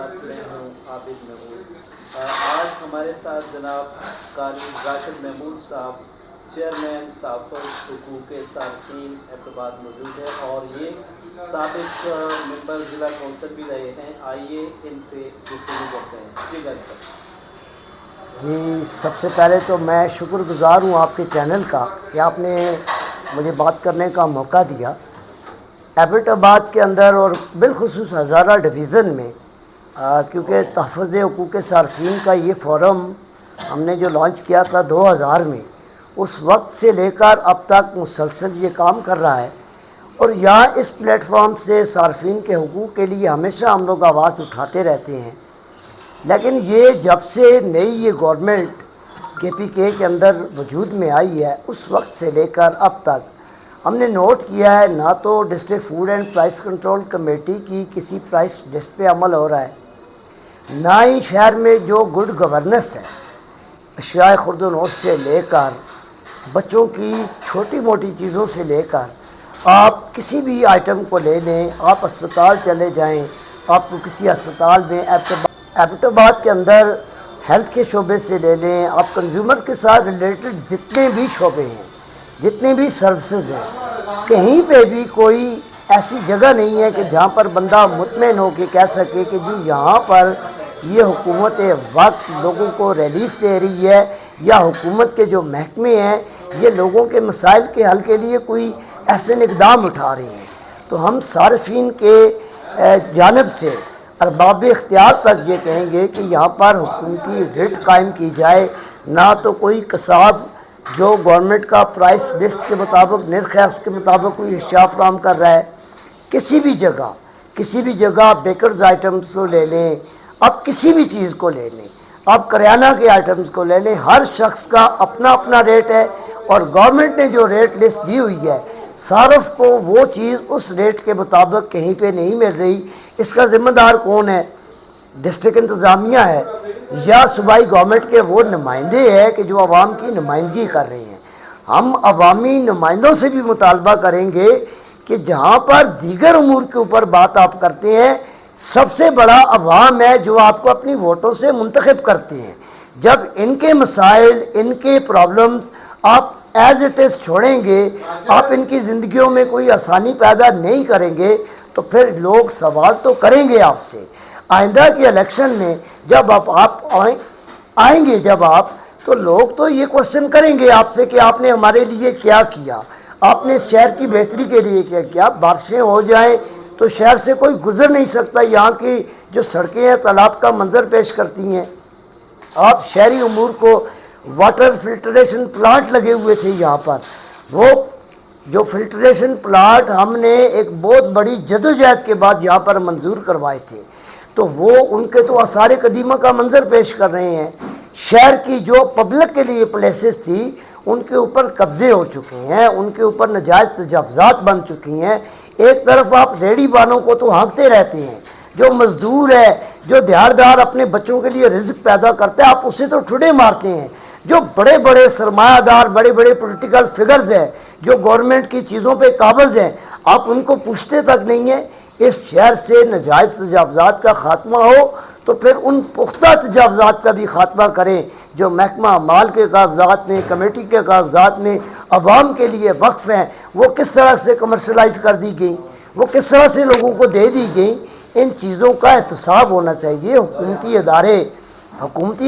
خدمت میں ہوں عابد محمود۔ آج ہمارے ساتھ جناب قاری راشد محمود صاحب چیئرمین تحفظ حقوق صارفین احترباد موجود ہے اور یہ سابق ممبر ضلع کونسل بھی رہے ہیں۔ آئیے ان سے گفتگو کرتے ہیں۔ جی غالب صاحب۔ جی سب سے پہلے تو میں شکر گزار ہوں آپ کے چینل کا کہ آپ نے مجھے بات کرنے کا موقع دیا۔ ایبٹ آباد کے اندر اور بالخصوص ہزارہ ڈویژن میں کیونکہ تحفظ حقوق صارفین کا یہ فورم ہم نے جو لانچ کیا تھا 2000 میں، اس وقت سے لے کر اب تک مسلسل یہ کام کر رہا ہے، اور یہاں اس پلیٹ فارم سے صارفین کے حقوق کے لیے ہمیشہ ہم لوگ آواز اٹھاتے رہتے ہیں۔ لیکن یہ جب سے نئی یہ گورنمنٹ KPK کے اندر وجود میں آئی ہے، اس وقت سے لے کر اب تک ہم نے نوٹ کیا ہے نہ تو district food and price control committee کی کسی پرائس لسٹ پہ عمل ہو رہا ہے، نہ ہی شہر میں جو گڈ گورننس ہے، اشیاء خرد و نوش سے لے کر بچوں کی چھوٹی موٹی چیزوں سے لے کر آپ کسی بھی آئٹم کو لے لیں، آپ اسپتال چلے جائیں، آپ کو کسی اسپتال میں ایبٹ آباد کے اندر ہیلتھ کے شعبے سے لے لیں، آپ کنزیومر کے ساتھ ریلیٹڈ جتنے بھی شعبے ہیں، جتنے بھی سروسز ہیں، کہیں پہ بھی کوئی ایسی جگہ نہیں ہے کہ جہاں پر بندہ مطمئن ہو کے کہہ سکے کہ جی یہاں پر یہ حکومت وقت لوگوں کو ریلیف دے رہی ہے، یا حکومت کے جو محکمے ہیں یہ لوگوں کے مسائل کے حل کے لیے کوئی ایسے اقدام اٹھا رہے ہیں۔ تو ہم صارفین کے جانب سے ارباب اختیار تک یہ کہیں گے کہ یہاں پر حکومتی ریٹ قائم کی جائے، نہ تو کوئی قصاب جو گورنمنٹ کا پرائس لسٹ کے مطابق نرخ ہے اس کے مطابق کوئی اشیاء فراہم کر رہا ہے، کسی بھی جگہ بیکرز آئٹمز کو لے لیں، آپ کسی بھی چیز کو لے لیں، آپ کریانہ کے آئٹمز کو لے لیں، ہر شخص کا اپنا اپنا ریٹ ہے، اور گورنمنٹ نے جو ریٹ لسٹ دی ہوئی ہے صارف کو وہ چیز اس ریٹ کے مطابق کہیں پہ نہیں مل رہی۔ اس کا ذمہ دار کون ہے؟ ڈسٹرکٹ انتظامیہ ہے یا صوبائی گورنمنٹ کے وہ نمائندے ہیں کہ جو عوام کی نمائندگی کر رہے ہیں۔ ہم عوامی نمائندوں سے بھی مطالبہ کریں گے کہ جہاں پر دیگر امور کے اوپر بات آپ کرتے ہیں، سب سے بڑا عوام ہے جو آپ کو اپنی ووٹوں سے منتخب کرتے ہیں، جب ان کے مسائل، ان کے پرابلمز آپ ایز اٹ از چھوڑیں گے، آپ ان کی زندگیوں میں کوئی آسانی پیدا نہیں کریں گے، تو پھر لوگ سوال تو کریں گے آپ سے۔ آئندہ کے الیکشن میں جب آپ آئیں گے جب آپ، تو لوگ تو یہ کوشچن کریں گے آپ سے کہ آپ نے ہمارے لیے کیا کیا، آپ نے شہر کی بہتری کے لیے کیا کیا۔ بارشیں ہو جائیں تو شہر سے کوئی گزر نہیں سکتا، یہاں کی جو سڑکیں ہیں تالاب کا منظر پیش کرتی ہیں۔ آپ شہری امور کو واٹر فلٹریشن پلانٹ لگے ہوئے تھے یہاں پر، وہ جو فلٹریشن پلانٹ ہم نے ایک بہت بڑی جدوجہد کے بعد یہاں پر منظور کروائے تھے، تو وہ ان کے تو آثار قدیمہ کا منظر پیش کر رہے ہیں۔ شہر کی جو پبلک کے لیے پلیسز تھی ان کے اوپر قبضے ہو چکے ہیں، ان کے اوپر ناجائز تجاوزات بن چکی ہیں۔ ایک طرف آپ ریڑھی بانوں کو تو ہانکتے رہتے ہیں، جو مزدور ہے، جو دیہاڑیدار اپنے بچوں کے لیے رزق پیدا کرتا ہے، آپ اسے تو ٹھڈے مارتے ہیں۔ جو بڑے بڑے سرمایہ دار، بڑے بڑے پولیٹیکل فگرز ہیں جو گورنمنٹ کی چیزوں پہ قابض ہیں، آپ ان کو پوچھتے تک نہیں ہیں۔ اس شہر سے ناجائز تجاوزات کا خاتمہ ہو تو پھر ان پختہ تجاوزات کا بھی خاتمہ کریں جو محکمہ مال کے کاغذات میں، کمیٹی کے کاغذات میں عوام کے لیے وقف ہیں، وہ کس طرح سے کمرشلائز کر دی گئیں، وہ کس طرح سے لوگوں کو دے دی گئیں۔ ان چیزوں کا احتساب ہونا چاہیے۔ حکومتی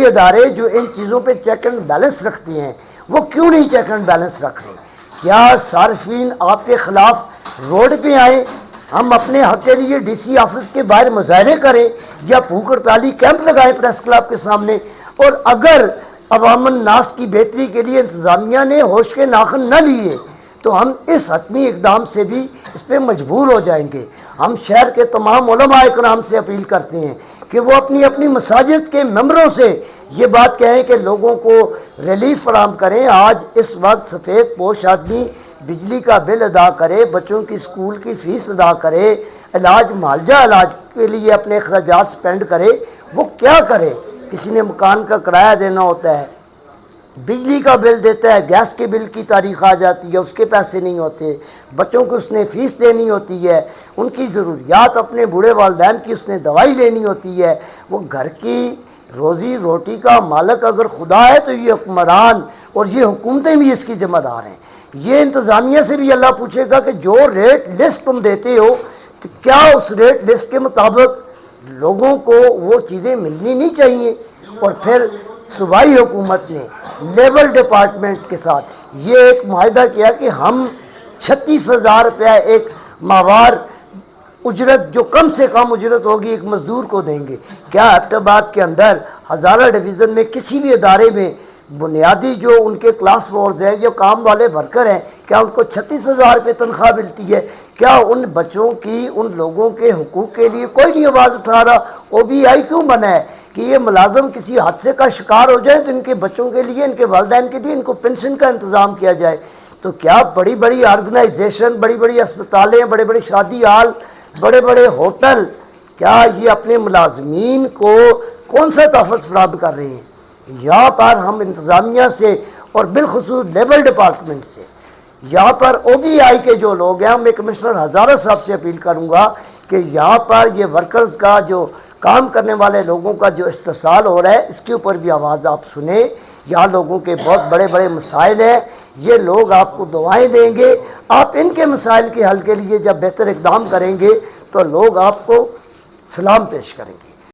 ادارے جو ان چیزوں پہ چیک اینڈ بیلنس رکھتے ہیں، وہ کیوں نہیں چیک اینڈ بیلنس رکھ رہے؟ کیا صارفین آپ کے خلاف روڈ پہ آئیں، ہم اپنے حق کے لیے DC آفس کے باہر مظاہرے کریں، یا بھوک ہڑتالی کیمپ لگائیں پریس کلب کے سامنے؟ اور اگر عوام الناس کی بہتری کے لیے انتظامیہ نے ہوش کے ناخن نہ لیے تو ہم اس حتمی اقدام سے بھی اس پہ مجبور ہو جائیں گے۔ ہم شہر کے تمام علماء اکرام سے اپیل کرتے ہیں کہ وہ اپنی اپنی مساجد کے ممبروں سے یہ بات کہیں کہ لوگوں کو ریلیف فراہم کریں۔ آج اس وقت سفید پوش آدمی بجلی کا بل ادا کرے، بچوں کی اسکول کی فیس ادا کرے، معالجہ علاج کے لیے اپنے اخراجات سپینڈ کرے، وہ کیا کرے؟ کسی نے مکان کا کرایہ دینا ہوتا ہے، بجلی کا بل دیتا ہے، گیس کے بل کی تاریخ آ جاتی ہے، اس کے پیسے نہیں ہوتے، بچوں کو اس نے فیس دینی ہوتی ہے، ان کی ضروریات اپنے بوڑھے والدین کی اس نے دوائی لینی ہوتی ہے۔ وہ گھر کی روزی روٹی کا مالک اگر خدا ہے تو یہ حکمران اور یہ حکومتیں بھی اس کی ذمہ دار ہیں۔ یہ انتظامیہ سے بھی اللہ پوچھے گا کہ جو ریٹ لسٹ تم دیتے ہو تو کیا اس ریٹ لسٹ کے مطابق لوگوں کو وہ چیزیں ملنی نہیں چاہیے۔ اور پھر صوبائی حکومت نے لیبر ڈپارٹمنٹ کے ساتھ یہ ایک معاہدہ کیا کہ ہم 36,000 روپیہ ایک ماہوار اجرت، جو کم سے کم اجرت ہوگی ایک مزدور کو دیں گے۔ کیا ایبٹ آباد کے اندر ہزارہ ڈویژن میں کسی بھی ادارے میں بنیادی جو ان کے کلاس فورس ہیں، جو کام والے ورکر ہیں، کیا ان کو 36,000 روپے تنخواہ ملتی ہے؟ کیا ان بچوں کی، ان لوگوں کے حقوق کے لیے کوئی نہیں آواز اٹھا رہا؟ او بی آئی کیوں بنا ہے کہ یہ ملازم کسی حادثے کا شکار ہو جائیں تو ان کے بچوں کے لیے، ان کے والدین کے لیے ان کو پنشن کا انتظام کیا جائے۔ تو کیا بڑی بڑی آرگنائزیشن، بڑی بڑی اسپتالیں، بڑے بڑے شادی ہال، بڑے بڑے ہوٹل، کیا یہ اپنے ملازمین کو کون سا تحفظ فراہم کر رہے ہیں؟ یہاں پر ہم انتظامیہ سے اور بالخصوص لیبر ڈپارٹمنٹ سے، یہاں پر او بی آئی کے جو لوگ ہیں، میں کمشنر ہزارہ صاحب سے اپیل کروں گا کہ یہاں پر یہ ورکرز کا، جو کام کرنے والے لوگوں کا جو استحصال ہو رہا ہے، اس کے اوپر بھی آواز آپ سنیں۔ یہاں لوگوں کے بہت بڑے بڑے مسائل ہیں، یہ لوگ آپ کو دعائیں دیں گے، آپ ان کے مسائل کے حل کے لیے جب بہتر اقدام کریں گے تو لوگ آپ کو سلام پیش کریں گے۔